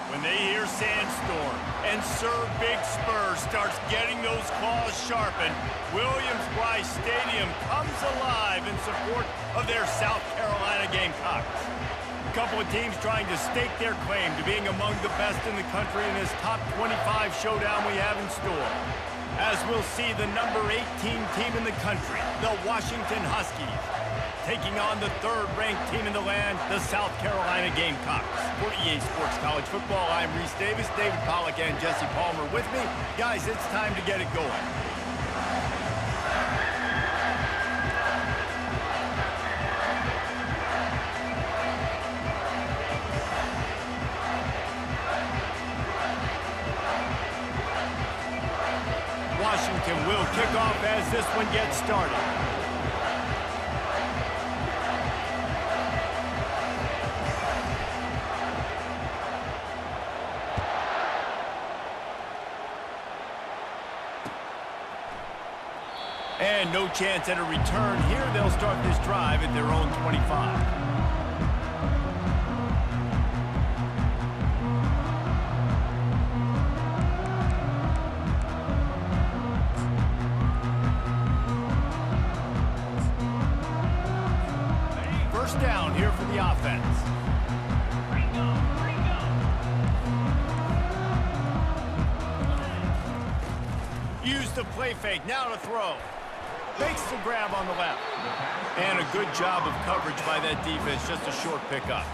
When they hear Sandstorm and Sir Big Spur starts getting those claws sharpened, Williams-Brice Stadium comes alive in support of their South Carolina Gamecocks. A couple of teams trying to stake their claim to being among the best in the country in this top 25 showdown we have in store. As we'll see the number 18 team in the country, the Washington Huskies, taking on the third-ranked team in the land, the South Carolina Gamecocks. For EA Sports College Football, I'm Reese Davis, David Pollack, and Jesse Palmer with me. Guys, it's time to get it going. Washington will kick off as this one gets started. And no chance at a return here. They'll start this drive at their own 25. First down here for the offense. Use the play fake. Now to throw. Makes the grab on the left. And a good job of coverage by that defense. Just a short pickup.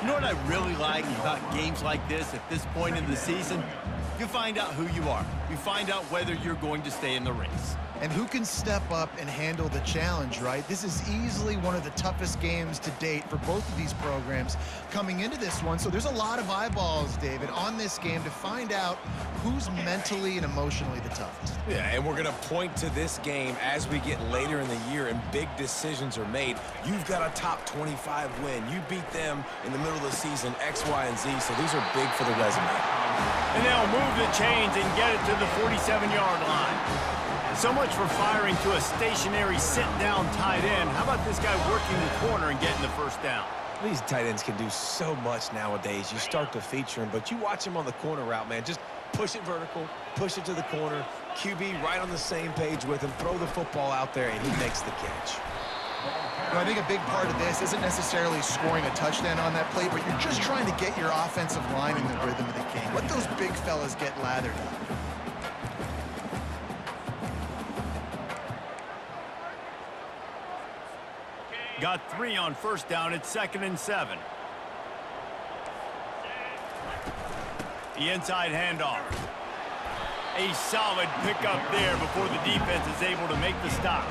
You know what I really like about games like this at this point in the season? You find out who you are. You find out whether you're going to stay in the race. And who can step up and handle the challenge, right? This is easily one of the toughest games to date for both of these programs coming into this one. So there's a lot of eyeballs, David, on this game to find out who's mentally and emotionally the toughest. Yeah, and we're going to point to this game as we get later in the year and big decisions are made. You've got a top 25 win. You beat them in the middle of the season, X, Y, and Z, so these are big for the resume. And they'll move the chains and get it to the 47-yard line. So much for firing to a stationary sit-down tight end. How about this guy working the corner and getting the first down? These tight ends can do so much nowadays. You start to feature him, but you watch him on the corner route, man. Just push it vertical, push it to the corner. QB right on the same page with him. Throw the football out there, and he makes the catch. Well, I think a big part of this isn't necessarily scoring a touchdown on that play, but you're just trying to get your offensive line in the rhythm of the game. Let those big fellas get lathered up. Got 3 on first down. It's 2nd and 7. The inside handoff. A solid pickup there before the defense is able to make the stop.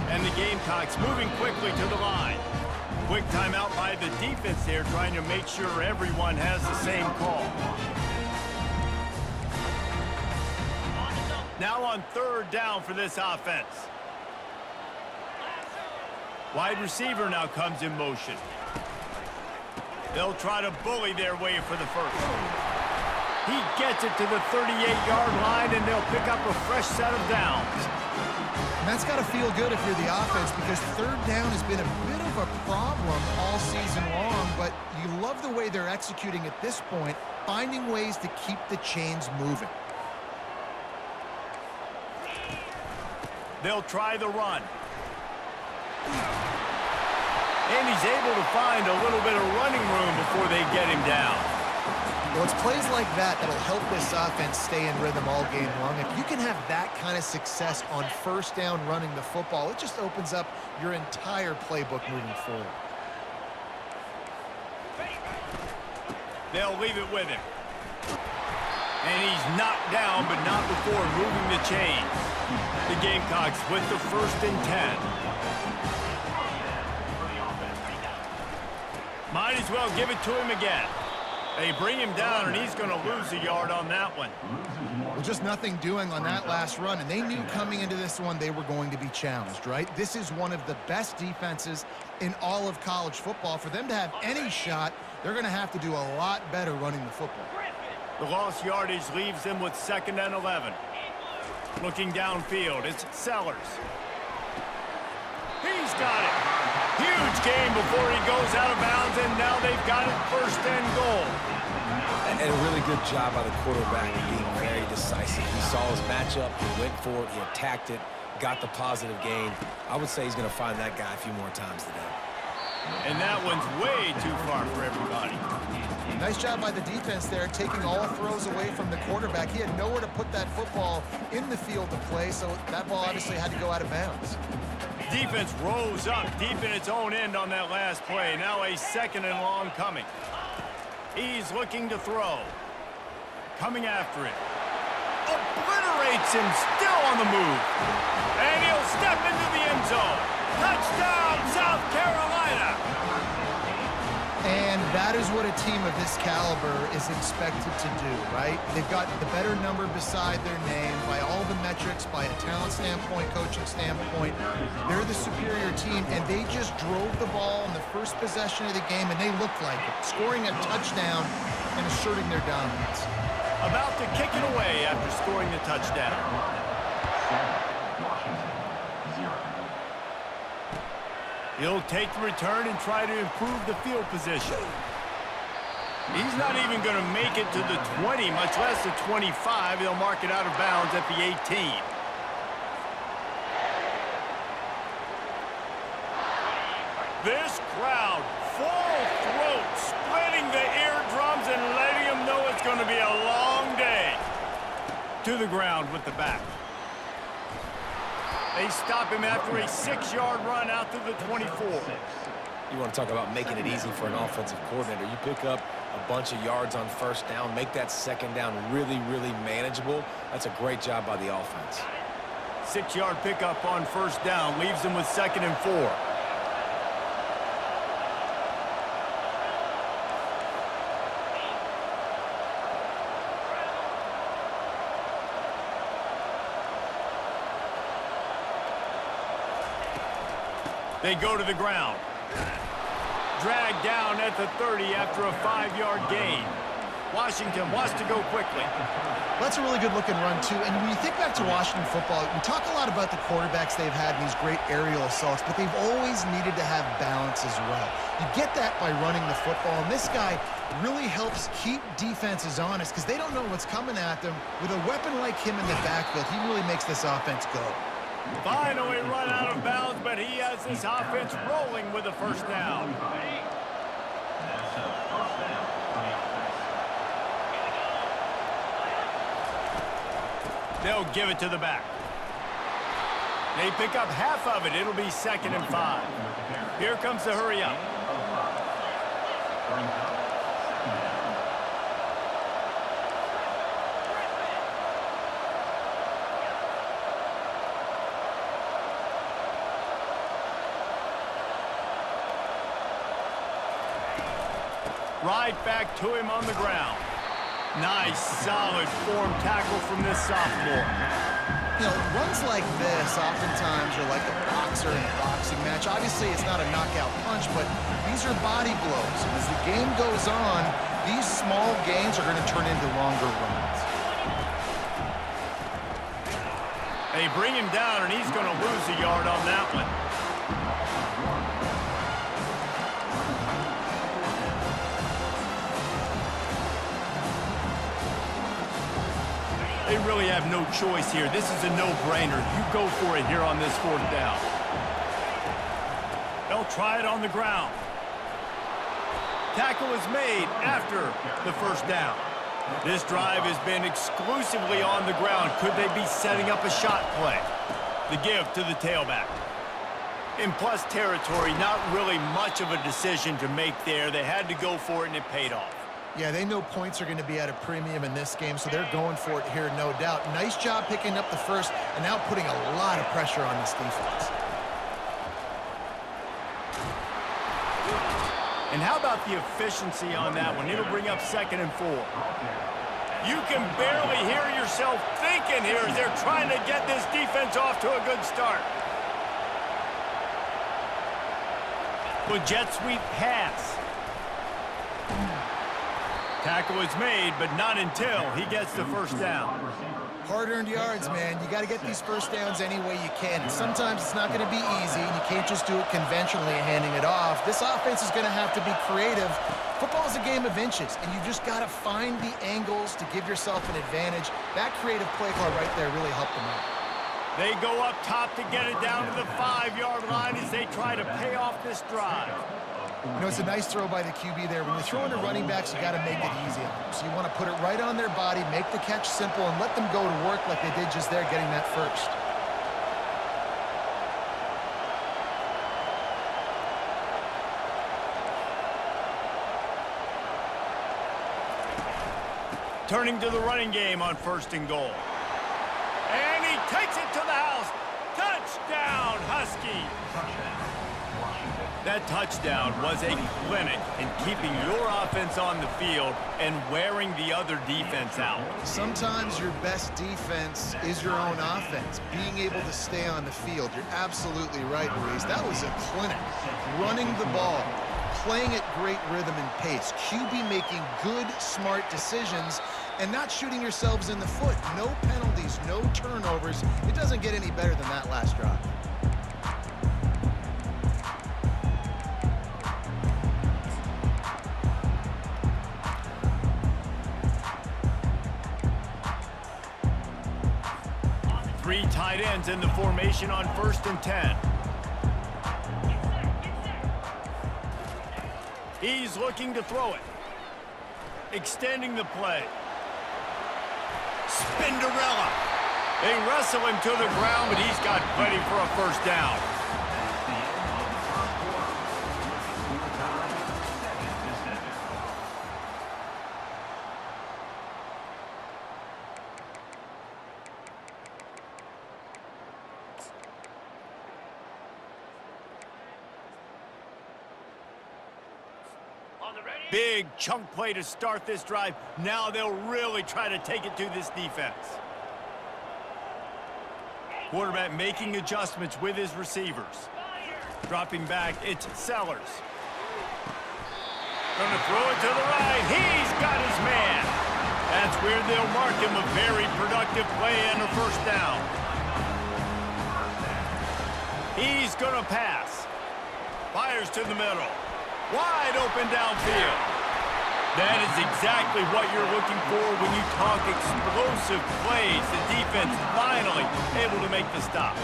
And the Gamecocks moving quickly to the line. Quick timeout by the defense there, trying to make sure everyone has the same call. Now on 3rd down for this offense. Wide receiver now comes in motion. They'll try to bully their way for the first. He gets it to the 38-yard line, and they'll pick up a fresh set of downs. And that's got to feel good if you're the offense, because 3rd down has been a bit of a problem all season long, but you love the way they're executing at this point, finding ways to keep the chains moving. They'll try the run. And he's able to find a little bit of running room before they get him down. Well, it's plays like that that'll help this offense stay in rhythm all game long. If you can have that kind of success on first down running the football, it just opens up your entire playbook moving forward. They'll leave it with him. And he's knocked down, but not before moving the chains. The Gamecocks with the 1st and 10. Might as well give it to him again. They bring him down, and he's going to lose a yard on that one. Well, just nothing doing on that last run, and they knew coming into this one they were going to be challenged, right? This is one of the best defenses in all of college football. For them to have any shot, they're going to have to do a lot better running the football. The lost yardage leaves them with 2nd and 11. Looking downfield, it's Sellers. He's got it. Huge gain before he goes out of bounds, and now they've got it 1st and goal. And a really good job by the quarterback being very decisive. He saw his matchup, he went for it, he attacked it, got the positive gain. I would say he's going to find that guy a few more times today. And that one's way too far for everybody. Nice job by the defense there, taking all throws away from the quarterback. He had nowhere to put that football in the field to play, so that ball obviously had to go out of bounds. Defense rose up deep in its own end on that last play. Now a 2nd and long coming. He's looking to throw. Coming after it. Obliterates him, still on the move. And he'll step into the end zone. Touchdown, South Carolina! And that is what a team of this caliber is expected to do, right? They've got the better number beside their name by all the metrics, by a talent standpoint, coaching standpoint. They're the superior team, and they just drove the ball in the first possession of the game, and they looked like it, scoring a touchdown and asserting their dominance. About to kick it away after scoring the touchdown. He'll take the return and try to improve the field position. He's not even going to make it to the 20, much less the 25. They'll mark it out of bounds at the 18. This crowd, full throat, splitting the eardrums and letting them know it's going to be a long day. To the ground with the back. They stop him after a 6-yard run out to the 24. You want to talk about making it easy for an offensive coordinator. You pick up a bunch of yards on first down, make that second down really, really manageable. That's a great job by the offense. 6-yard pickup on first down leaves them with 2nd and 4. They go to the ground. Dragged down at the 30 after a 5-yard gain. Washington wants to go quickly. That's a really good-looking run, too. And when you think back to Washington football, we talk a lot about the quarterbacks they've had in these great aerial assaults, but they've always needed to have balance as well. You get that by running the football, and this guy really helps keep defenses honest because they don't know what's coming at them. With a weapon like him in the backfield, he really makes this offense go. Finally run out of bounds, but he has this offense rolling with a first down. They'll give it to the back. They pick up half of it. It'll be 2nd and 5. Here comes the hurry up. Right back to him on the ground. Nice, solid form tackle from this sophomore. You know, runs like this oftentimes are like a boxer in a boxing match. Obviously, it's not a knockout punch, but these are body blows. And as the game goes on, these small gains are going to turn into longer runs. They bring him down, and he's going to lose a yard on that one. They really have no choice here. This is a no-brainer. You go for it here on this 4th down. They'll try it on the ground. Tackle is made after the first down. This drive has been exclusively on the ground. Could they be setting up a shot play? The give to the tailback. In plus territory, not really much of a decision to make there. They had to go for it, and it paid off. Yeah, they know points are going to be at a premium in this game, so they're going for it here, no doubt. Nice job picking up the first and now putting a lot of pressure on this defense. And how about the efficiency on that one? It'll bring up 2nd and 4. You can barely hear yourself thinking here as they're trying to get this defense off to a good start. The jet sweep pass. Tackle is made, but not until he gets the first down. Hard-earned yards, man. You got to get these first downs any way you can. And sometimes it's not going to be easy, and you can't just do it conventionally handing it off. This offense is going to have to be creative Football is a game of inches, and you just got to find the angles to give yourself an advantage. That creative play call right there really helped them out. They go up top to get it down to the 5-yard line as they try to pay off this drive. You know, it's a nice throw by the QB there. When you're throwing to running backs, you got to make it easy on them. So you want to put it right on their body, make the catch simple, and let them go to work like they did just there, getting that first. Turning to the running game on 1st and goal. And he takes it to the house. Touchdown, Husky. That touchdown was a clinic in keeping your offense on the field and wearing the other defense out. Sometimes your best defense is your own offense, being able to stay on the field. You're absolutely right, Maurice. That was a clinic. Running the ball, playing at great rhythm and pace. QB making good, smart decisions and not shooting yourselves in the foot. No penalties, no turnovers. It doesn't get any better than that last drive. Three tight ends in the formation on 1st and 10. He's looking to throw it. Extending the play. Spinderella. They wrestle him to the ground, but he's got plenty for a first down. Big chunk play to start this drive. Now they'll really try to take it to this defense. Quarterback making adjustments with his receivers. Dropping back, it's Sellers. Gonna throw it to the right. He's got his man. That's where they'll mark him a very productive play and a first down. He's gonna pass. Fires to the middle. Wide open downfield. That is exactly what you're looking for when you talk explosive plays. The defense finally able to make the stop.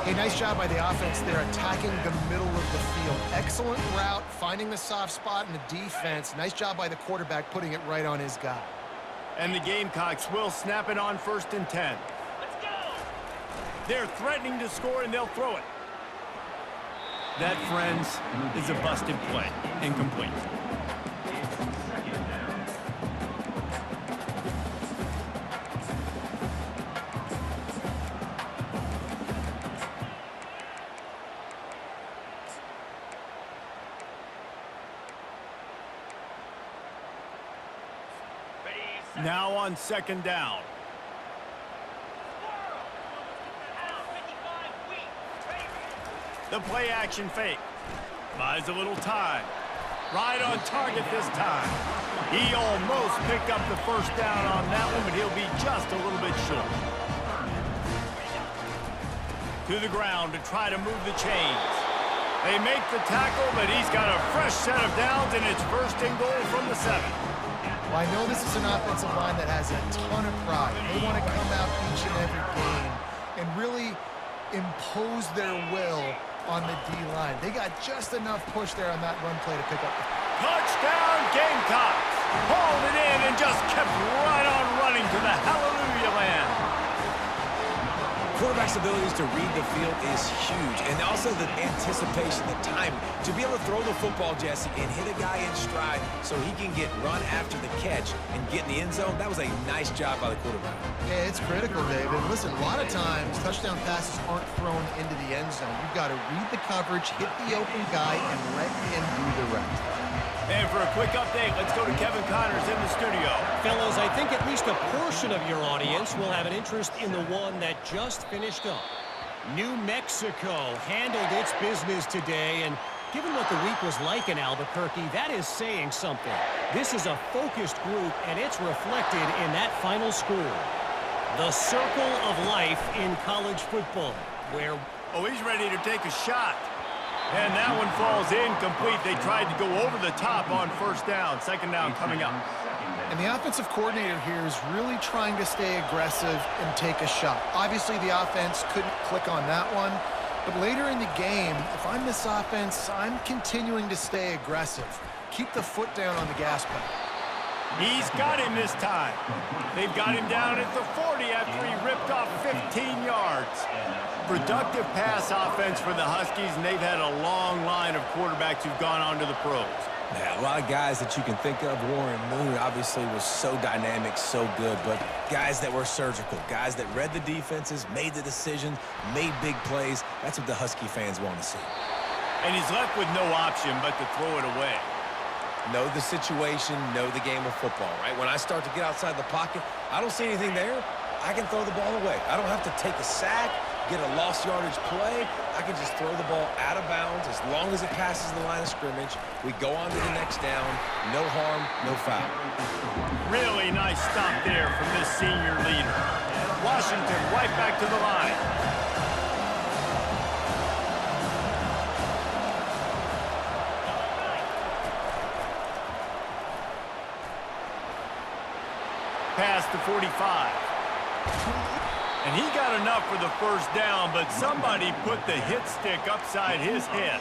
Hey, nice job by the offense there, attacking the middle of the field. Excellent route, finding the soft spot in the defense. Nice job by the quarterback putting it right on his guy. And the Gamecocks will snap it on 1st and 10. Let's go! They're threatening to score, and they'll throw it. That, friends, is a busted play. Incomplete. Now on 2nd down. The play action fake. Buys a little time. Right on target this time. He almost picked up the first down on that one, but he'll be just a little bit short. To the ground to try to move the chains. They make the tackle, but he's got a fresh set of downs, and it's 1st and goal from the 7. Well, I know this is an offensive line that has a ton of pride. They want to come out each and every game and really impose their will on the D-line. They got just enough push there on that run play to pick up. Touchdown Gamecocks! Hauled it in and just kept right on running to the hallelujah land. Quarterback's abilities to read the field is huge, and also the anticipation, the timing. To be able to throw the football, Jesse, and hit a guy in stride so he can get run after the catch and get in the end zone, that was a nice job by the quarterback. Yeah, it's critical, David. Listen, a lot of times touchdown passes aren't thrown into the end zone. You've got to read the coverage, hit the open guy, and let him do the rest. And for a quick update, let's go to Kevin Connors in the studio. Fellas, I think at least a portion of your audience will have an interest in the one that just finished up. New Mexico handled its business today, and given what the week was like in Albuquerque, that is saying something. This is a focused group, and it's reflected in that final score. The circle of life in college football, where... Oh, he's ready to take a shot. And that one falls incomplete. They tried to go over the top on first down. Second down coming up. And the offensive coordinator here is really trying to stay aggressive and take a shot. Obviously, the offense couldn't click on that one. But later in the game, if I'm this offense, I'm continuing to stay aggressive. Keep the foot down on the gas pedal. He's got him this time. They've got him down at the 40 after he ripped off 15 yards. Productive pass offense for the Huskies, and they've had a long line of quarterbacks who've gone on to the pros. Yeah, a lot of guys that you can think of. Warren Moon obviously was so dynamic, so good, but guys that were surgical, guys that read the defenses, made the decision, made big plays. That's what the Husky fans want to see. And he's left with no option but to throw it away. Know the situation, know the game of football, right? When I start to get outside the pocket, I don't see anything there, I can throw the ball away. I don't have to take a sack, get a lost yardage play. I can just throw the ball out of bounds as long as it passes the line of scrimmage. We go on to the next down. No harm, no foul. Really nice stop there from this senior leader. Washington right back to the line. Past the 45. And he got enough for the first down, but somebody put the hit stick upside his head.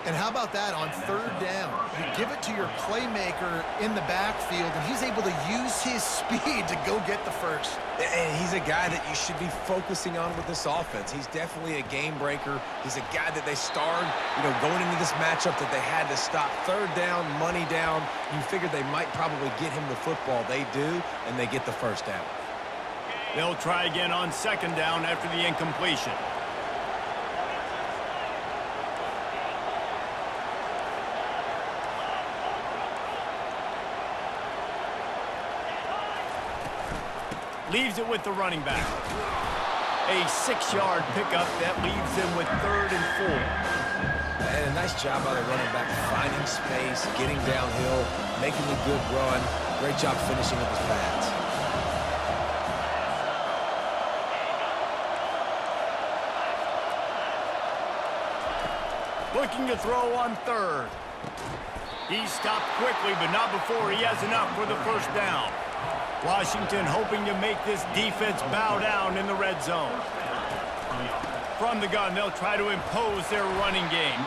And how about that on third down? You give it to your playmaker in the backfield, and he's able to use his speed to go get the first. And he's a guy that you should be focusing on with this offense. He's definitely a game breaker. He's a guy that they starred, going into this matchup that they had to stop. Third down, money down. You figured they might probably get him the football. They do, and they get the first down. They'll try again on second down after the incompletion. Leaves it with the running back. A 6-yard pickup that leaves him with 3rd and 4. And a nice job by the running back, finding space, getting downhill, making a good run. Great job finishing with his pads. Looking to throw on 3rd. He stopped quickly, but not before he has enough for the first down. Washington hoping to make this defense bow down in the red zone. From the gun, they'll try to impose their running game.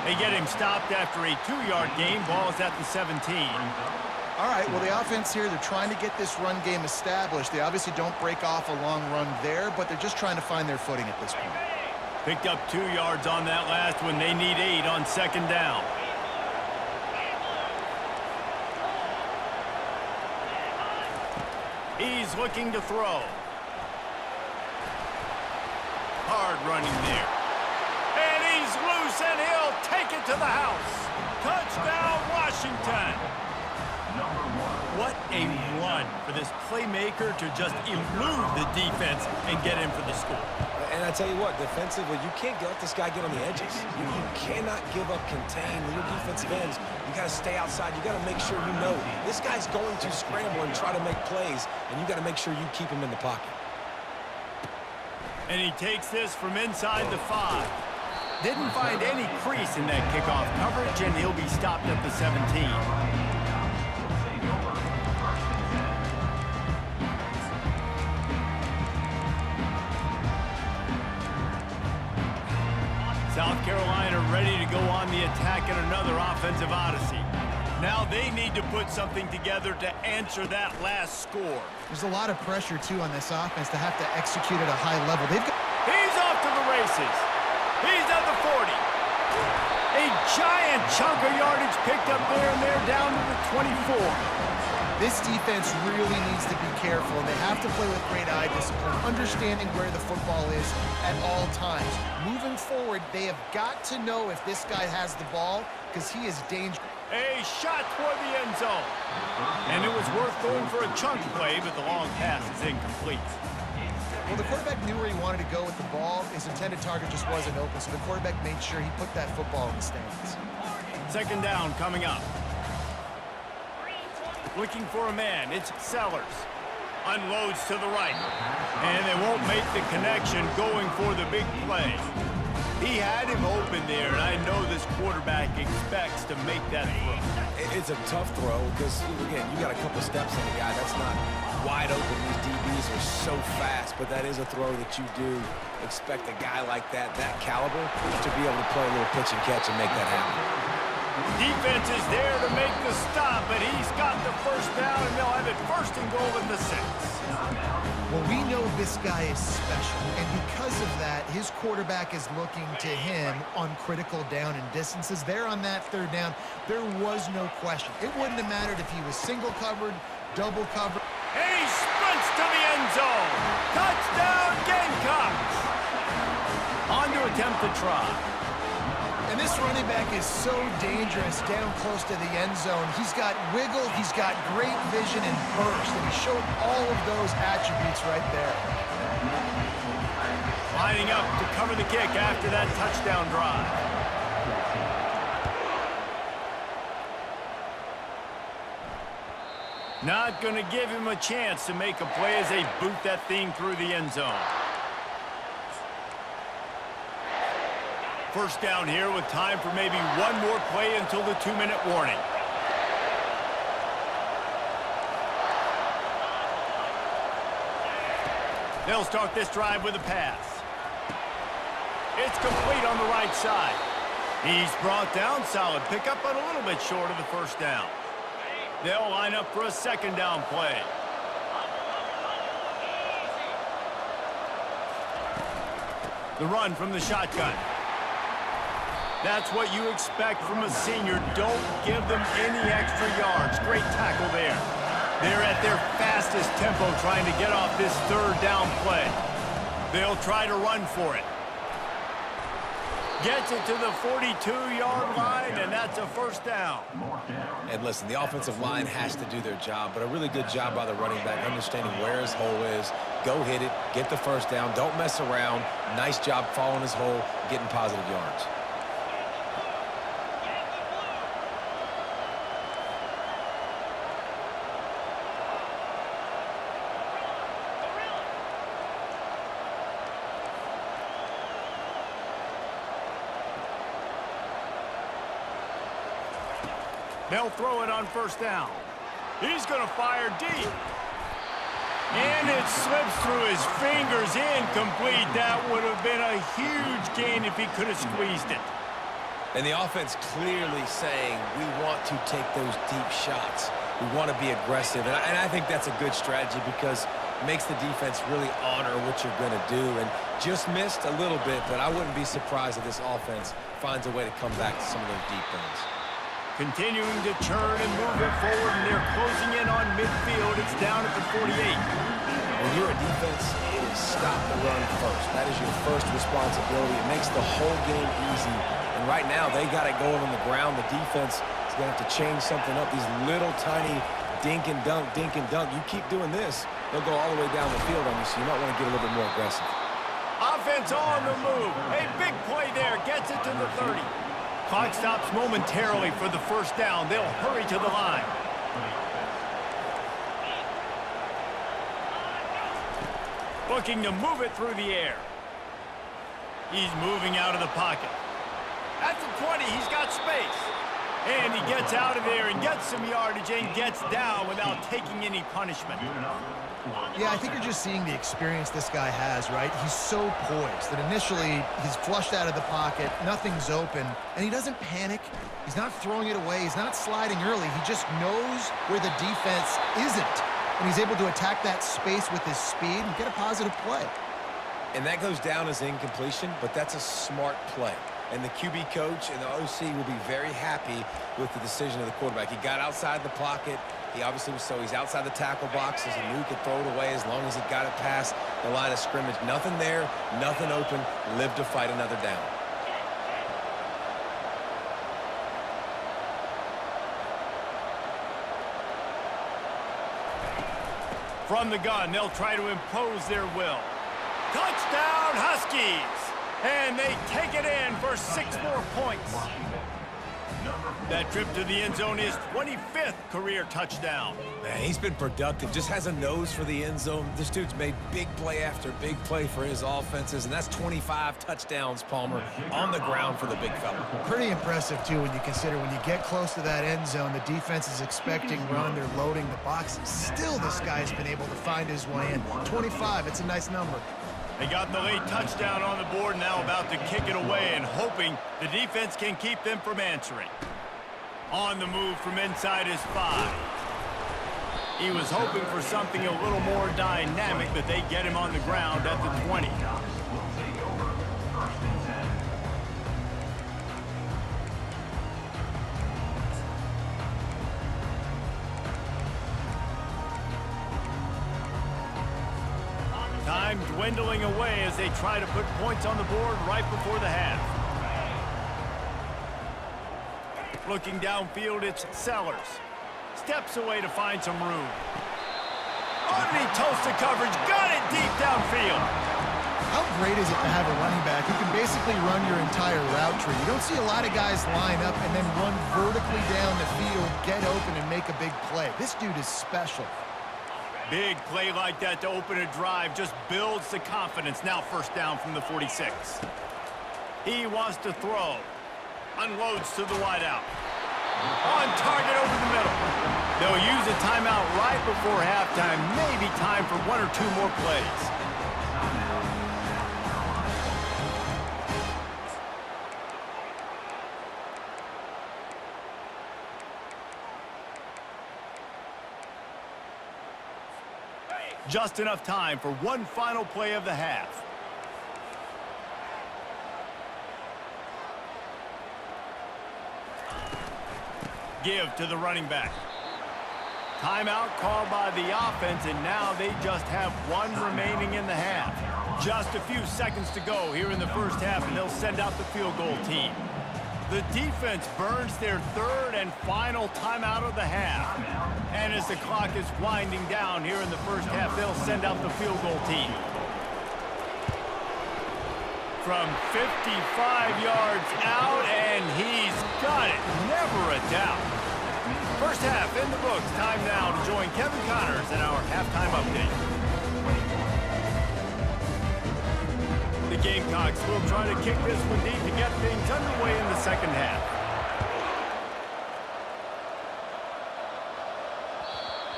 They get him stopped after a 2-yard gain. Ball's at the 17. All right, well, the offense here, they're trying to get this run game established. They obviously don't break off a long run there, but they're just trying to find their footing at this point. Picked up 2 yards on that last one. They need 8 on second down. He's looking to throw. Hard running there. And he's loose, and he'll take it to the house. Touchdown, Washington. What a run for this playmaker to just elude the defense and get in for the score. And I tell you what, defensively, you can't let this guy get on the edges. You cannot give up contain. When your defensive ends, you got to stay outside. You got to make sure you know this guy's going to scramble and try to make plays, and you got to make sure you keep him in the pocket. And he takes this from inside the 5. Didn't find any crease in that kickoff coverage, and he'll be stopped at the 17. South Carolina ready to go on the attack in another offensive odyssey. Now they need to put something together to answer that last score. There's a lot of pressure, too, on this offense to have to execute at a high level. He's off to the races. He's at the 40. A giant chunk of yardage picked up there, and they're down to the 24. This defense really needs to be careful, and they have to play with great eye discipline, understanding where the football is at all times. Moving forward, they have got to know if this guy has the ball, because he is dangerous. A shot toward the end zone. And it was worth going for a chunk play, but the long pass is incomplete. Well, the quarterback knew where he wanted to go with the ball. His intended target just wasn't open, so the quarterback made sure he put that football in the stands. Second down coming up. Looking for a man. It's Sellers. Unloads to the right. And they won't make the connection going for the big play. He had him open there, and I know this quarterback expects to make that throw. It's a tough throw because, again, you got a couple steps on the guy. That's not wide open. These DBs are so fast, but that is a throw that you do expect a guy like that caliber, to be able to play a little pitch and catch and make that happen. Defense is there to make the stop, but he's got the first down, and they'll have it first and goal at the 6. Well, we know this guy is special, and because of that, his quarterback is looking to him on critical down and distances. There on that third down, there was no question. It wouldn't have mattered if he was single covered, double covered. And he sprints to the end zone. Touchdown, Gamecocks! On to attempt to try. And this running back is so dangerous down close to the end zone. He's got wiggle, he's got great vision and burst, and he showed all of those attributes right there. Lining up to cover the kick after that touchdown drive. Not going to give him a chance to make a play as they boot that thing through the end zone. First down here with time for maybe one more play until the 2-minute warning. They'll start this drive with a pass. It's complete on the right side. He's brought down solid. Pick up on a little bit short of the first down. They'll line up for a second down play. The run from the shotgun. That's what you expect from a senior. Don't give them any extra yards. Great tackle there. They're at their fastest tempo trying to get off this third down play. They'll try to run for it. Gets it to the 42-yard line, and that's a first down. And listen, the offensive line has to do their job, but a really good job by the running back, understanding where his hole is. Go hit it, get the first down, don't mess around. Nice job following his hole, getting positive yards. They'll throw it on first down. He's going to fire deep. And it slips through his fingers, incomplete. That would have been a huge gain if he could have squeezed it. And the offense clearly saying, we want to take those deep shots. We want to be aggressive. And I think that's a good strategy because it makes the defense really honor what you're going to do. And just missed a little bit, but I wouldn't be surprised if this offense finds a way to come back to some of those deep runs. Continuing to turn and move it forward, and they're closing in on midfield. It's down at the 48. When you're a defense, it is stop the run first. That is your first responsibility. It makes the whole game easy. And right now, they got it going on the ground. The defense is going to have to change something up. These little tiny dink and dunk, dink and dunk. You keep doing this, they'll go all the way down the field on you, so you might want to get a little bit more aggressive. Offense on the move. A big play there. Gets it to the 30. Clock stops momentarily for the first down. They'll hurry to the line. Looking to move it through the air. He's moving out of the pocket. At the 20, he's got space. And he gets out of there and gets some yardage and gets down without taking any punishment. Yeah, I think you're just seeing the experience this guy has, right? He's so poised that initially he's flushed out of the pocket, nothing's open, and he doesn't panic. He's not throwing it away. He's not sliding early. He just knows where the defense isn't, and he's able to attack that space with his speed and get a positive play. And that goes down as incompletion, but that's a smart play. And the QB coach and the OC will be very happy with the decision of the quarterback. He got outside the pocket. He obviously was he's outside the tackle box, as he knew he could throw it away as long as he got it past the line of scrimmage. Nothing there, nothing open. Live to fight another down. From the gun, they'll try to impose their will. Touchdown, Huskies! And they take it in for 6 more points. That trip to the end zone is 25th career touchdown. Man, he's been productive, just has a nose for the end zone. This dude's made big play after big play for his offenses, and that's 25 touchdowns, Palmer, on the ground for the big fella. Pretty impressive, too, when you consider when you get close to that end zone, the defense is expecting run, they're loading the box. Still, this guy's been able to find his way in. 25, it's a nice number. They got the late touchdown on the board, now about to kick it away and hoping the defense can keep them from answering. On the move from inside his 5. He was hoping for something a little more dynamic, but they get him on the ground at the 20. Time dwindling away as they try to put points on the board right before the half. Looking downfield, it's Sellers. Steps away to find some room. Underneath toasted coverage, got it deep downfield. How great is it to have a running back who can basically run your entire route tree? You don't see a lot of guys line up and then run vertically down the field, get open, and make a big play. This dude is special. Big play like that to open a drive just builds the confidence. Now first down from the 46. He wants to throw. Unloads to the wideout. On target over the middle. They'll use a timeout right before halftime. Maybe time for 1 or 2 more plays. Just enough time for one final play of the half. Give to the running back. Timeout called by the offense, and now they just have 1 remaining in the half. Just a few seconds to go here in the first half, and they'll send out the field goal team. The defense burns their 3rd and final timeout of the half. And as the clock is winding down here in the first half, they'll send out the field goal team. From 55 yards out, and he's got it. Never a doubt. First half in the books. Time now to join Kevin Connors in our halftime update. The Gamecocks will try to kick this one deep to get things underway in the second half.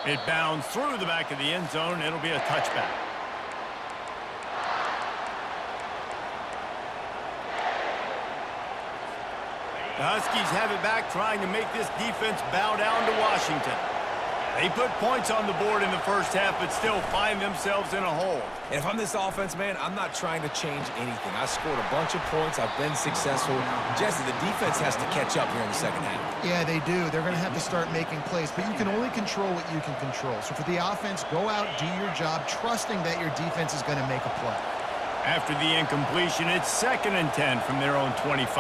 It bounds through the back of the end zone. It'll be a touchback. The Huskies have it back, trying to make this defense bow down to Washington. They put points on the board in the first half, but still find themselves in a hole. And if I'm this offense, man, I'm not trying to change anything. I scored a bunch of points. I've been successful. Jesse, the defense has to catch up here in the second half. Yeah, they do. They're going to have to start making plays, but you can only control what you can control. So for the offense, go out, do your job, trusting that your defense is going to make a play. After the incompletion, it's 2nd and 10 from their own 25.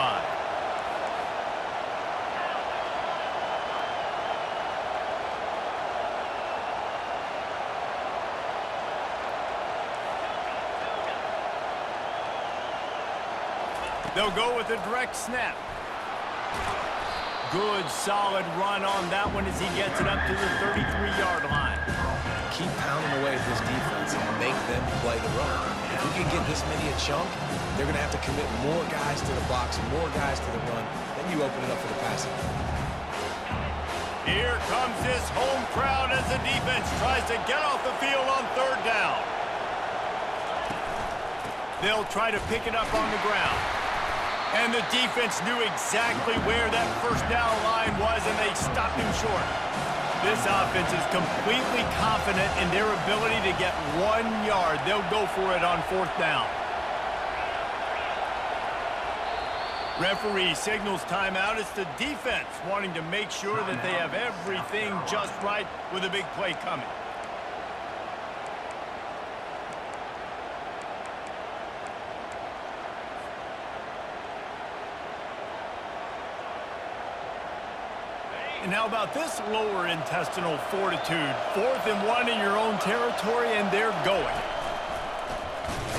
They'll go with a direct snap. Good, solid run on that one as he gets it up to the 33-yard line. Keep pounding away at this defense and make them play the run. If we can get this many a chunk, they're going to have to commit more guys to the box, more guys to the run. Then you open it up for the passing. Here comes this home crowd as the defense tries to get off the field on 3rd down. They'll try to pick it up on the ground. And the defense knew exactly where that first down line was, and they stopped him short. This offense is completely confident in their ability to get 1 yard. They'll go for it on 4th down. Referee signals timeout. It's the defense wanting to make sure that they have everything just right with a big play coming. And how about this lower intestinal fortitude? 4th and 1 in your own territory, and they're going.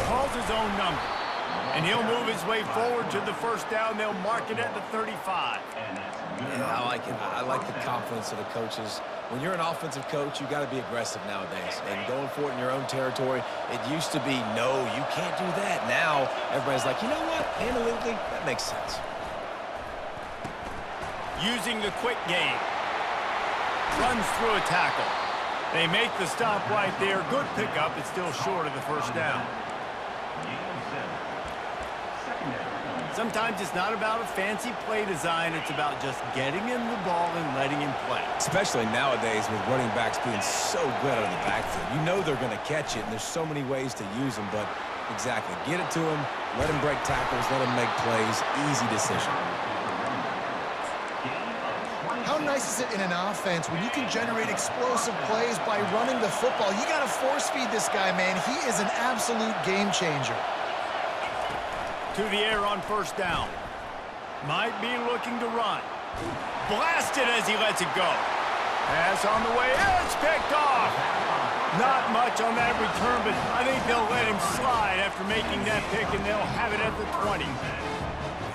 Calls his own number. And he'll move his way forward to the first down. They'll mark it at the 35. Yeah, I like it. I like the confidence of the coaches. When you're an offensive coach, you got to be aggressive nowadays. And going for it in your own territory, it used to be, no, you can't do that. Now, everybody's like, you know what? Analytically, that makes sense. Using the quick game. Runs through a tackle. They make the stop right there. Good pickup. It's still short of the first down. Sometimes it's not about a fancy play design. It's about just getting him the ball and letting him play. Especially nowadays with running backs being so good out of the backfield. You know they're going to catch it, and there's so many ways to use them. But exactly, get it to him, let him break tackles, let him make plays. Easy decision. How nice is it in an offense when you can generate explosive plays by running the football? You got to force feed this guy, man. He is an absolute game changer. To the air on first down. Might be looking to run. Blasted as he lets it go. Pass on the way. It's picked off. Not much on that return, but I think they'll let him slide after making that pick, and they'll have it at the 20.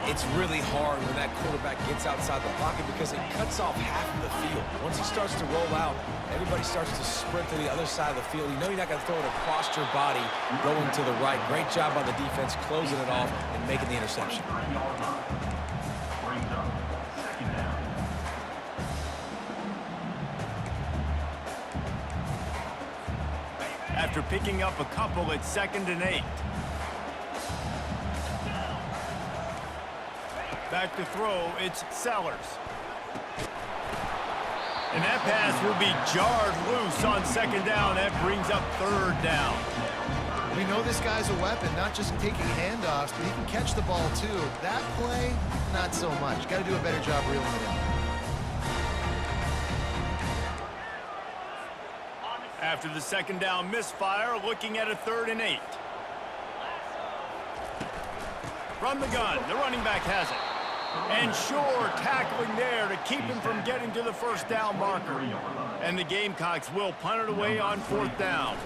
It's really hard when that quarterback gets outside the pocket because it cuts off half of the field. Once he starts to roll out, everybody starts to sprint to the other side of the field. You know you're not going to throw it across your body going to the right. Great job on the defense closing it off and making the interception. After picking up a couple, it's 2nd and 8. Back to throw, it's Sellers. And that pass will be jarred loose on 2nd down. That brings up 3rd down. We know this guy's a weapon, not just taking handoffs, but he can catch the ball too. That play, not so much. Got to do a better job reeling it in. After the 2nd down misfire, looking at a 3rd and 8. From the gun, the running back has it. And Shore tackling there to keep him from getting to the first down marker. And the Gamecocks will punt it away on 4th down.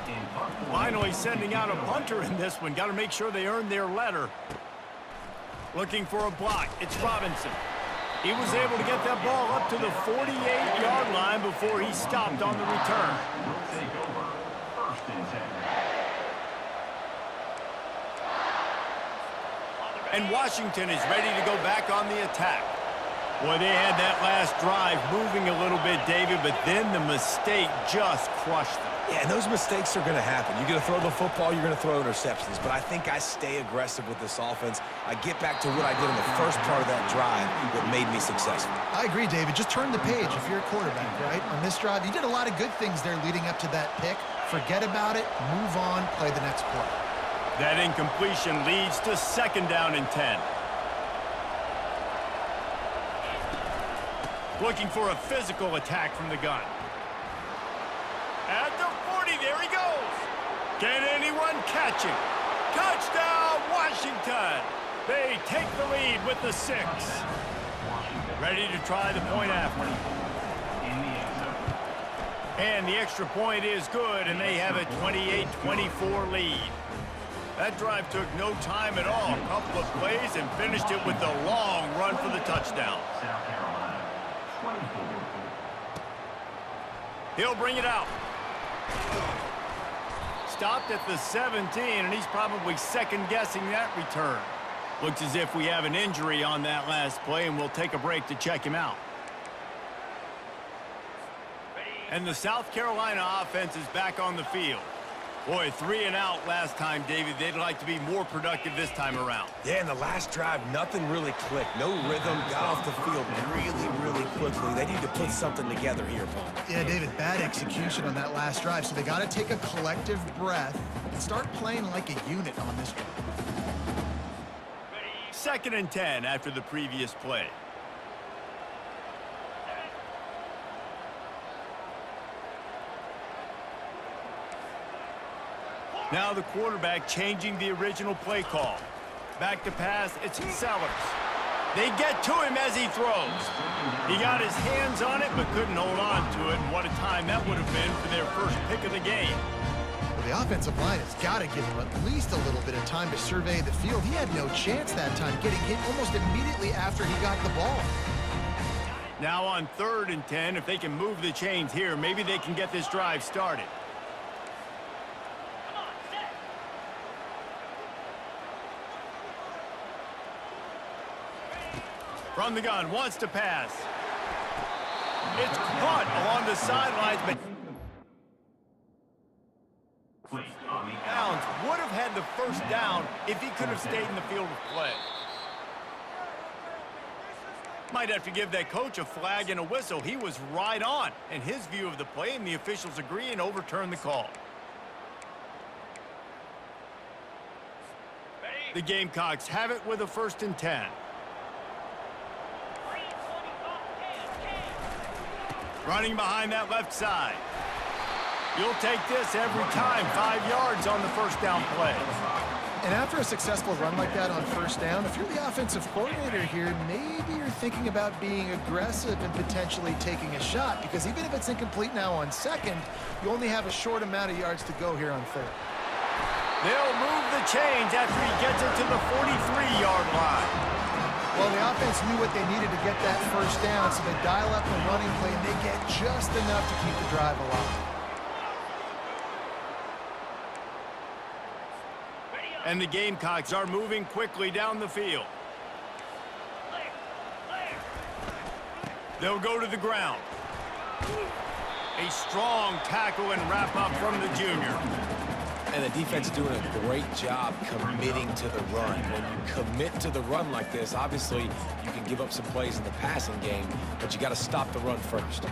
Finally sending out a punter in this one. Got to make sure they earn their letter. Looking for a block. It's Robinson. He was able to get that ball up to the 48-yard line before he stopped on the return. And Washington is ready to go back on the attack. Boy, they had that last drive moving a little bit, David, but then the mistake just crushed them. Yeah, and those mistakes are going to happen. You're going to throw the football, you're going to throw interceptions. But I think I stay aggressive with this offense. I get back to what I did in the first part of that drive that made me successful. I agree, David. Just turn the page if you're a quarterback, right? On this drive, you did a lot of good things there leading up to that pick. Forget about it, move on, play the next play. That incompletion leads to 2nd down and 10. Looking for a physical attack from the gun. At the 40, there he goes. Can anyone catch him? Touchdown, Washington. They take the lead with the 6. Ready to try the point after. And the extra point is good, and they have a 28-24 lead. That drive took no time at all. A couple of plays and finished it with a long run for the touchdown. He'll bring it out. Stopped at the 17, and he's probably second-guessing that return. Looks as if we have an injury on that last play, and we'll take a break to check him out. And the South Carolina offense is back on the field. Boy, 3 and out last time, David. They'd like to be more productive this time around. Yeah, in the last drive, nothing really clicked. No rhythm, got off the field really quickly. They need to put something together here, Paul. Yeah, David, bad execution on that last drive, so they got to take a collective breath and start playing like a unit on this drive. 2nd and 10 after the previous play. Now the quarterback changing the original play call. Back to pass, it's Sellers. They get to him as he throws. He got his hands on it but couldn't hold on to it, and what a time that would have been for their first pick of the game. the offensive line has got to give him at least a little bit of time to survey the field. He had no chance that time, getting hit almost immediately after he got the ball. Now on 3rd and 10, if they can move the chains here, maybe they can get this drive started. From the gun, wants to pass. It's caught along the sidelines, but Downs would have had the first down if he could have stayed in the field of play. Might have to give that coach a flag and a whistle. He was right on in his view of the play, and the officials agree and overturn the call. The Gamecocks have it with a 1st and 10. Running behind that left side. You'll take this every time. 5 yards on the first down play. And after a successful run like that on 1st down, if you're the offensive coordinator here, maybe you're thinking about being aggressive and potentially taking a shot, because even if it's incomplete now on 2nd, you only have a short amount of yards to go here on 3rd. They'll move the chains after he gets it to the 43-yard line. Well, the offense knew what they needed to get that 1st down, so they dial up the running play, and they get just enough to keep the drive alive. And the Gamecocks are moving quickly down the field. They'll go to the ground. A strong tackle and wrap up from the junior. And the defense doing a great job committing to the run. When you commit to the run like this, obviously you can give up some plays in the passing game, but you got to stop the run first.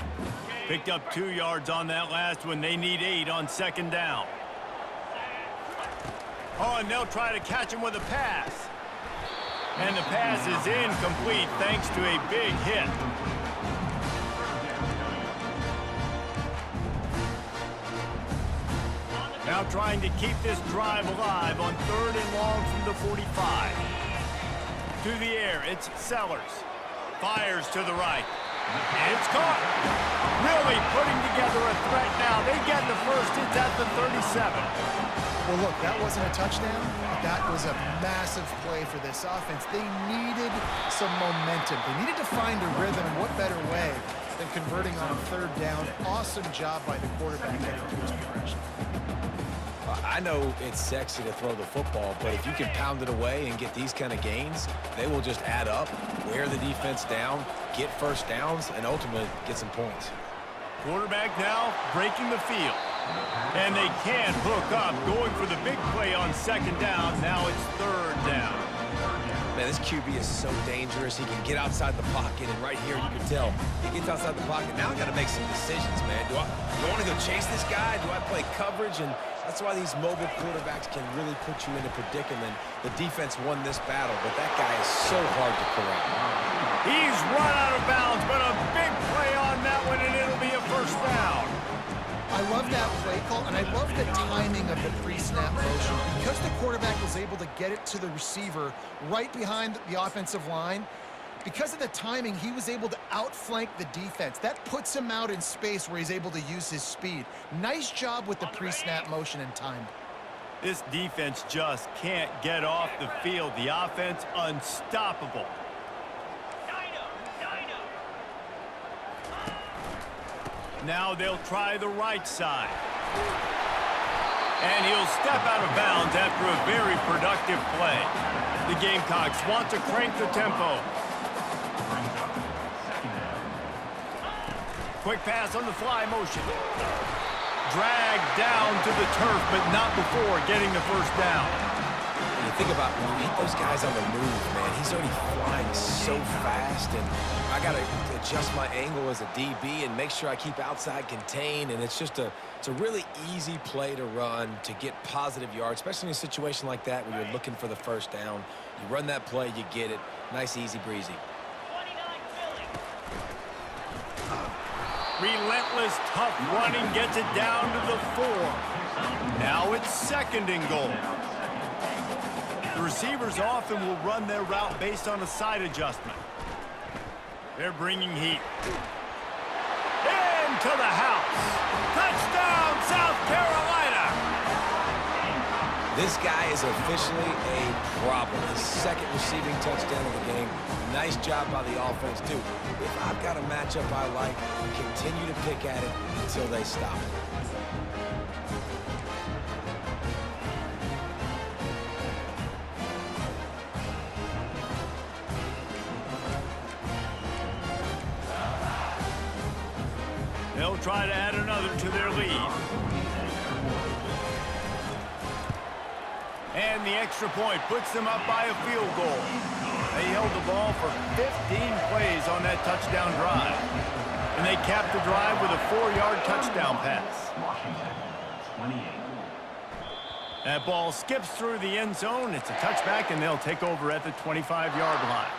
Picked up 2 yards on that last one. They need 8 on 2nd down. Oh, and they'll try to catch him with a pass. And the pass is incomplete thanks to a big hit. Now trying to keep this drive alive on 3rd and long from the 45. To the air, it's Sellers. Fires to the right. And it's caught. Really putting together a threat now. They get the first. It's at the 37. Well, look, that wasn't a touchdown, but that was a massive play for this offense. They needed some momentum. They needed to find a rhythm, and what better way than converting on 3rd down. Awesome job by the quarterback getting through his progression. I know it's sexy to throw the football, but if you can pound it away and get these kind of gains, they will just add up, wear the defense down, get 1st downs, and ultimately get some points. Quarterback now breaking the field. And they can hook up, going for the big play on 2nd down. Now it's 3rd down. Man, this QB is so dangerous. He can get outside the pocket, and right here you can tell he gets outside the pocket. Now I got to make some decisions, man. Do I want to go chase this guy? Do I play coverage? And that's why these mobile quarterbacks can really put you in a predicament. The defense won this battle, but that guy is so hard to correct. He's run out of bounds, but a big play on that one, and it'll be a 1st down. I love that play call, and I love the timing of the pre-snap motion. Because the quarterback was able to get it to the receiver right behind the offensive line, because of the timing, he was able to outflank the defense. That puts him out in space where he's able to use his speed. Nice job with the pre-snap motion and time. This defense just can't get off the field. The offense unstoppable. Now they'll try the right side. And he'll step out of bounds after a very productive play. The Gamecocks want to crank the tempo. Quick pass on the fly motion. Dragged down to the turf, but not before getting the 1st down. When you think about when you hit those guys on the move, man, he's already flying so fast, and I got to adjust my angle as a DB and make sure I keep outside contained, and it's a really easy play to run to get positive yards, especially in a situation like that where you're looking for the 1st down. You run that play, you get it. Nice, easy breezy. Relentless, tough running gets it down to the 4. Now it's 2nd and goal. The receivers often will run their route based on a side adjustment. They're bringing heat. Into the house. Touchdown, South Carolina. This guy is officially a problem. His second receiving touchdown of the game. Nice job by the offense, too. If I've got a matchup I like, continue to pick at it until they stop it. They'll try to add another to their lead. And the extra point puts them up by a field goal. They held the ball for 15 plays on that touchdown drive. And they capped the drive with a 4-yard touchdown pass. That ball skips through the end zone. It's a touchback, and they'll take over at the 25-yard line.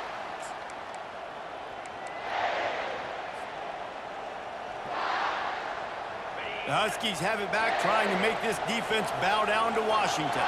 The Huskies have it back, trying to make this defense bow down to Washington.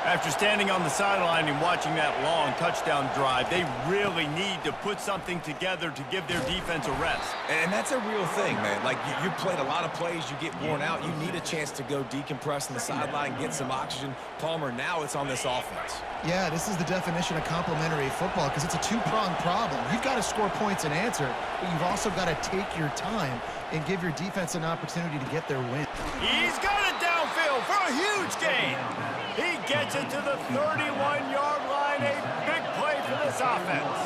After standing on the sideline and watching that long touchdown drive, they really need to put something together to give their defense a rest. And that's a real thing, man. Like, you played a lot of plays, you get worn out, you need a chance to go decompress on the sideline, get some oxygen. Palmer, now it's on this offense. Yeah, this is the definition of complementary football because it's a two-pronged problem. You've got to score points and answer, but you've also got to take your time and give your defense an opportunity to get their win. He's got it downfield for a huge gain. He gets it to the 31-yard line. A big play for this offense.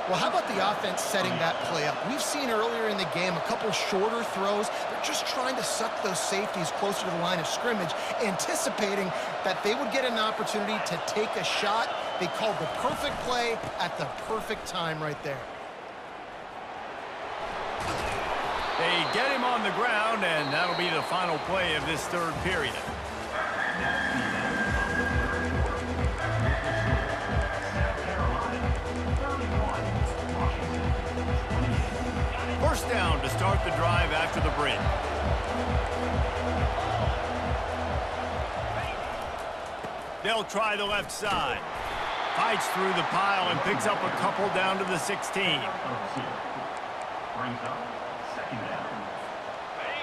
Well, how about the offense setting that play up? We've seen earlier in the game a couple shorter throws. They're just trying to suck those safeties closer to the line of scrimmage, anticipating that they would get an opportunity to take a shot. They called the perfect play at the perfect time right there. They get him on the ground, and that'll be the final play of this third period. First down to start the drive after the break. They'll try the left side. Fights through the pile and picks up a couple down to the 16.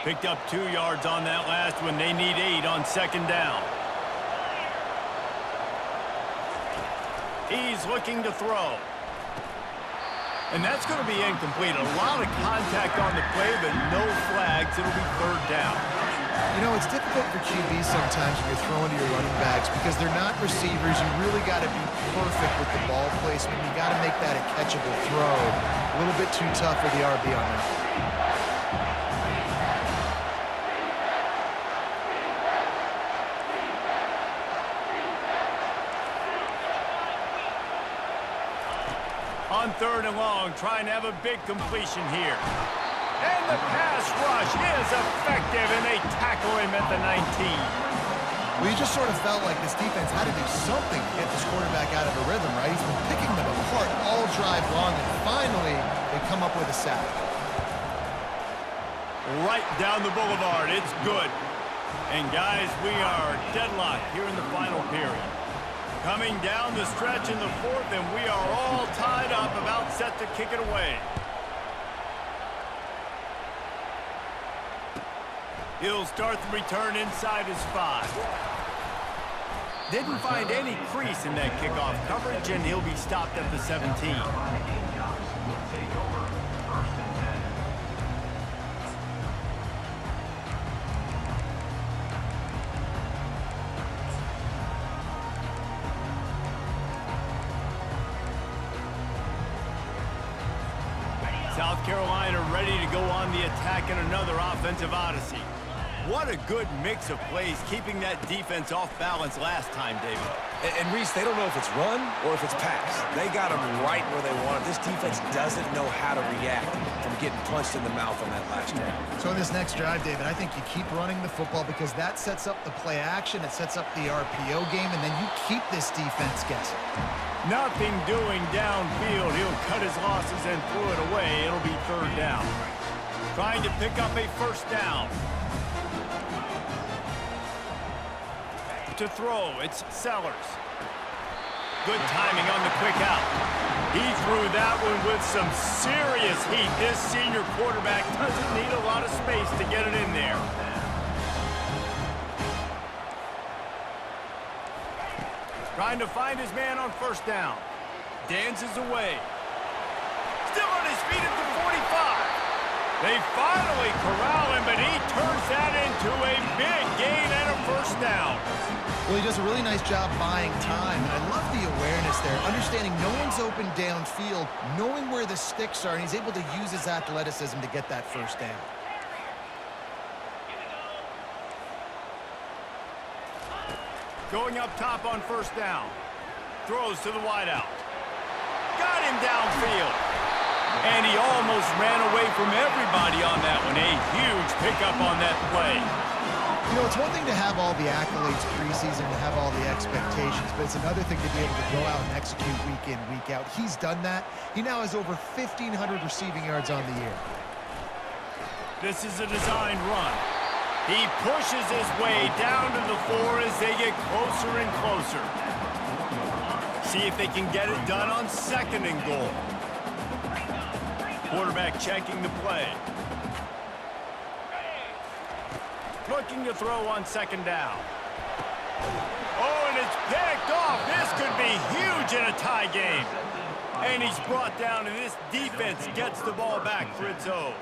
Picked up 2 yards on that last one. They need 8 on second down. He's looking to throw. And that's going to be incomplete. A lot of contact on the play, but no flags. It'll be third down. You know, it's difficult for QBs sometimes when you're throwing to your running backs because they're not receivers. You really got to be perfect with the ball placement. You got to make that a catchable throw. A little bit too tough for the RB on that. On third and long, trying to have a big completion here. And the pass rush is effective, and they tackle him at the 19. Well, you just sort of felt like this defense had to do something to get this quarterback out of a rhythm, right? He's been picking them apart all drive long, and finally they come up with a sack. Right down the boulevard. It's good. And, guys, we are deadlocked here in the final period. Coming down the stretch in the fourth, and we are all tied up, about set to kick it away. He'll start the return inside his 5. Didn't find any crease in that kickoff coverage, and he'll be stopped at the 17. South Carolina ready to go on the attack in another offensive odyssey. What a good mix of plays, keeping that defense off balance last time, David. And Reese, they don't know if it's run or if it's pass. They got them right where they want it. This defense doesn't know how to react from getting punched in the mouth on that last drive. So in this next drive, David, I think you keep running the football because that sets up the play action, it sets up the RPO game, and then you keep this defense guessing. Nothing doing downfield. He'll cut his losses and throw it away. It'll be third down. Trying to pick up a first down. To throw, it's Sellers. Good timing on the quick out. He threw that one with some serious heat. This senior quarterback doesn't need a lot of space to get it in there. Trying to find his man on first down. Dances away. Still on his feet at the 45. They finally corral him, but he turns that into a big gain and a first down. Well, he does a really nice job buying time, and I love the awareness there, understanding no one's open downfield, knowing where the sticks are, and he's able to use his athleticism to get that first down. Going up top on first down. Throws to the wideout. Got him downfield. And he almost ran away from everybody on that one. A huge pickup on that play. You know, it's one thing to have all the accolades preseason, to have all the expectations, but it's another thing to be able to go out and execute week in, week out. He's done that. He now has over 1,500 receiving yards on the year. This is a designed run. He pushes his way down to the 4 as they get closer and closer. See if they can get it done on 2nd and goal. Quarterback checking the play. Looking to throw on 2nd down. Oh, and it's picked off. This could be huge in a tie game. And he's brought down, and this defense gets the ball back for its own.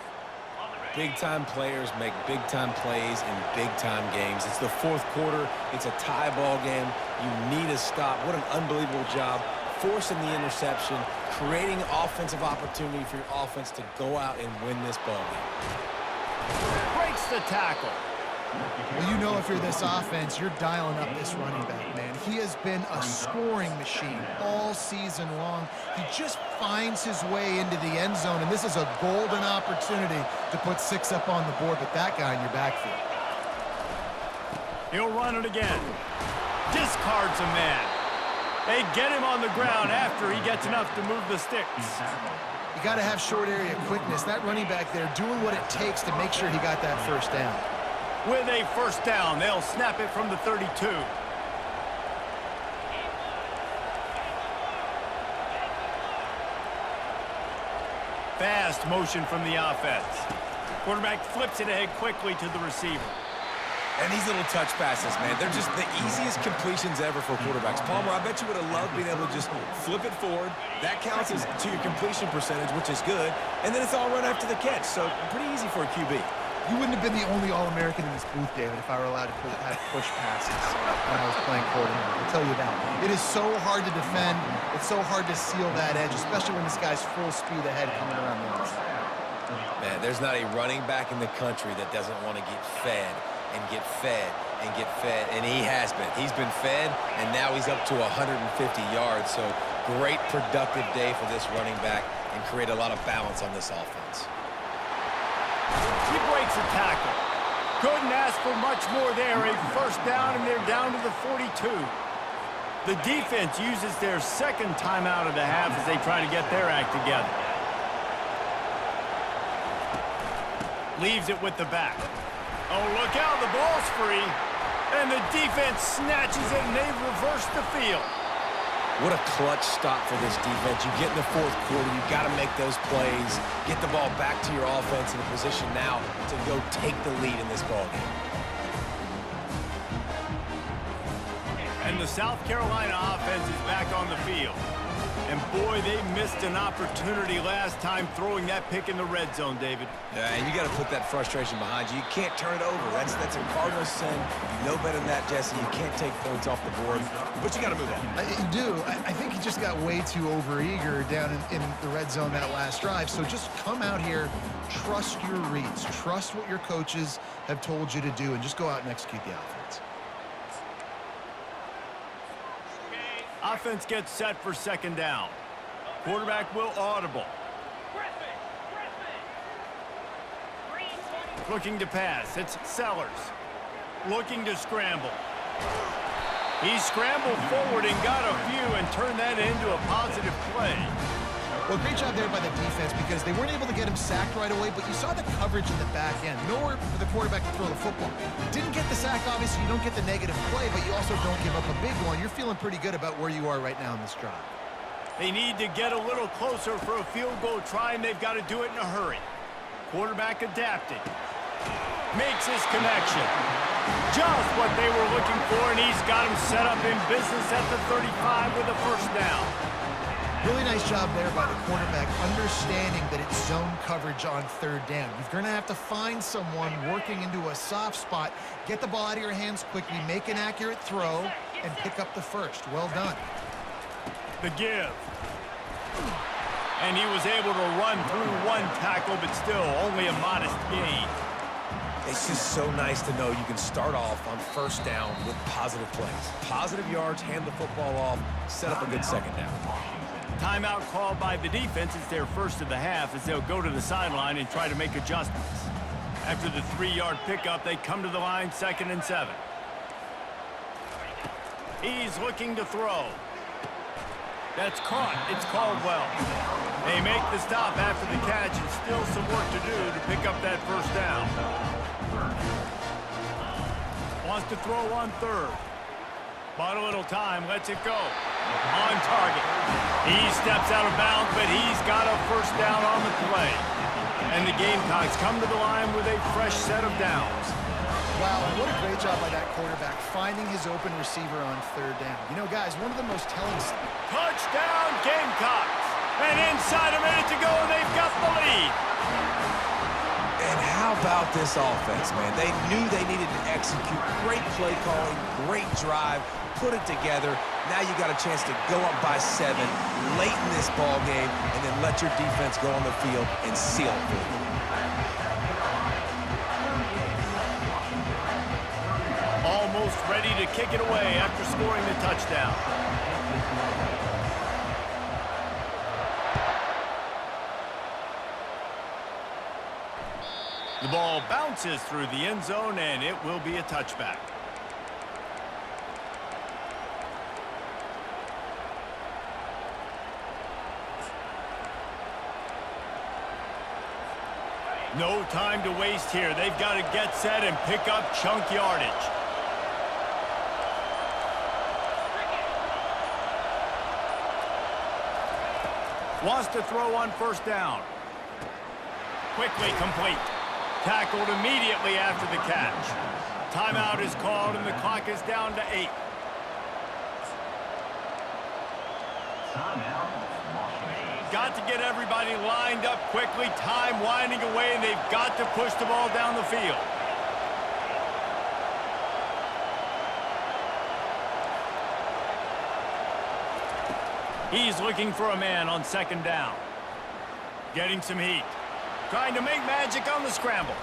Big-time players make big-time plays in big-time games. It's the 4th quarter. It's a tie ball game. You need a stop. What an unbelievable job forcing the interception, creating offensive opportunity for your offense to go out and win this ball game. Breaks the tackle. Well, you know if you're this offense, you're dialing up this running back, man. He has been a scoring machine all season long. He just finds his way into the end zone, and this is a golden opportunity to put 6 up on the board with that guy in your backfield. He'll run it again. Discards a man. They get him on the ground after he gets enough to move the sticks. You got to have short area quickness. That running back there doing what it takes to make sure he got that first down. With a first down, they'll snap it from the 32. Fast motion from the offense. Quarterback flips it ahead quickly to the receiver. And these little touch passes, man, they're just the easiest completions ever for quarterbacks. Palmer, I bet you would have loved being able to just flip it forward. That counts as to your completion percentage, which is good. And then it's all run after the catch, so pretty easy for a QB. You wouldn't have been the only All-American in this booth, David, if I were allowed to have push passes when I was playing quarterback. I'll tell you that. It is so hard to defend. It's so hard to seal that edge, especially when this guy's full speed ahead coming around the outside. Man, there's not a running back in the country that doesn't want to get fed and get fed and get fed, and he has been. He's been fed, and now he's up to 150 yards, so great productive day for this running back and create a lot of balance on this offense. He breaks a tackle. Couldn't ask for much more there. A first down, and they're down to the 42. The defense uses their 2nd timeout of the half as they try to get their act together. Leaves it with the back. Oh, look out, the ball's free. And the defense snatches it, and they've reversed the field. What a clutch stop for this defense. You get in the 4th quarter, you got to make those plays, get the ball back to your offense in a position now to go take the lead in this ball game. And the South Carolina offense is back on the field. And boy, they missed an opportunity last time throwing that pick in the red zone, David. Yeah, and you got to put that frustration behind you. You can't turn it over. That's a cardinal sin. You know better than that, Jesse. You can't take points off the board, but you got to move on. You do. I think he just got way too overeager down in the red zone that last drive. So just come out here, trust your reads, trust what your coaches have told you to do, and just go out and execute the offense. Offense gets set for 2nd down. Quarterback will audible. Looking to pass. It's Sellers. Looking to scramble. He scrambled forward and got a few and turned that into a positive play. Well, great job there by the defense because they weren't able to get him sacked right away, but you saw the coverage in the back end. Nowhere for the quarterback to throw the football. Didn't get the sack, obviously. You don't get the negative play, but you also don't give up a big one. You're feeling pretty good about where you are right now in this drive. They need to get a little closer for a field goal try, and they've got to do it in a hurry. Quarterback adapting. Makes his connection. Just what they were looking for, and he's got him set up in business at the 35 with a first down. Really nice job there by the cornerback, understanding that it's zone coverage on third down. You're going to have to find someone working into a soft spot, get the ball out of your hands quickly, make an accurate throw, and pick up the first. Well done. The give. And he was able to run through one tackle, but still only a modest gain. It's just so nice to know you can start off on first down with positive plays. Positive yards, hand the football off, set up a good second down. Timeout called by the defense. It's their first of the half as they'll go to the sideline and try to make adjustments. After the 3-yard pickup, they come to the line, 2nd and 7. He's looking to throw. That's caught. It's Caldwell. They make the stop after the catch, and still some work to do to pick up that first down. Wants to throw on third. Bought a little time, lets it go. On target. He steps out of bounds, but he's got a first down on the play. And the Gamecocks come to the line with a fresh set of downs. Wow, what a great job by that quarterback, finding his open receiver on third down. You know, guys, one of the most telling... Touchdown, Gamecocks! And inside a minute to go, they've got the lead. And how about this offense, man? They knew they needed to execute. Great play calling, great drive, put it together. Now you got a chance to go up by 7 late in this ball game and then let your defense go on the field and seal it for you. Almost ready to kick it away after scoring the touchdown. The ball bounces through the end zone, and it will be a touchback. No time to waste here. They've got to get set and pick up chunk yardage. Wants to throw on first down. Quickly complete. Tackled immediately after the catch. Timeout is called, and the clock is down to 8. Got to get everybody lined up quickly. Time winding away, and they've got to push the ball down the field. He's looking for a man on 2nd down. Getting some heat. Trying to make magic on the scramble.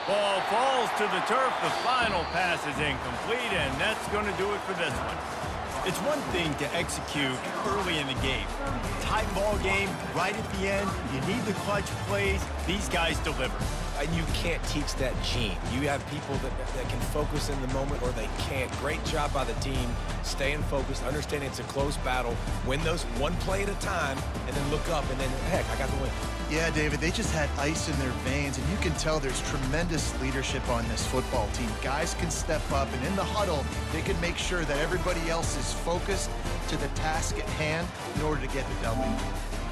Ball falls to the turf. The final pass is incomplete, and that's going to do it for this one. It's one thing to execute early in the game. Tight ball game, right at the end. You need the clutch plays. These guys deliver. And you can't teach that gene. You have people that can focus in the moment or they can't. Great job by the team, staying focused, understanding it's a close battle, win those one play at a time, and then look up and then, heck, I got the win. Yeah, David, they just had ice in their veins, and you can tell there's tremendous leadership on this football team. Guys can step up, and in the huddle, they can make sure that everybody else is focused to the task at hand in order to get the W.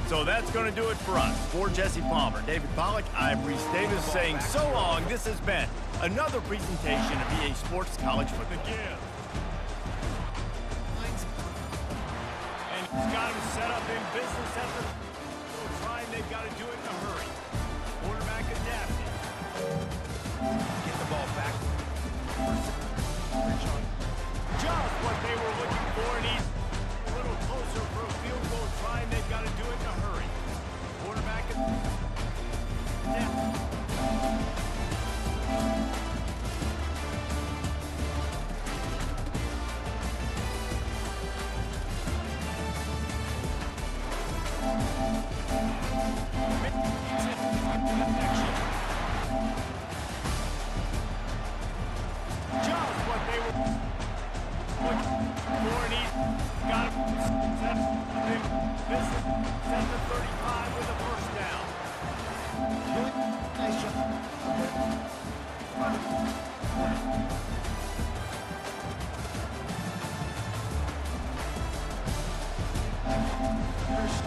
So that's going to do it for us. For Jesse Palmer, David Pollack, I'm Reese Davis saying so long. This has been another presentation of EA Sports College Football. Give. And he's got him set up in business at the trying. They've got to do it in a hurry. Quarterback adapted. Get the ball back. Just what they were looking for, and he's a little closer for a field goal trying. They've got to do it in a hurry. Quarterback adapted. Just what they were looking for, and he's got him set the 35 with a first down. Nice job. First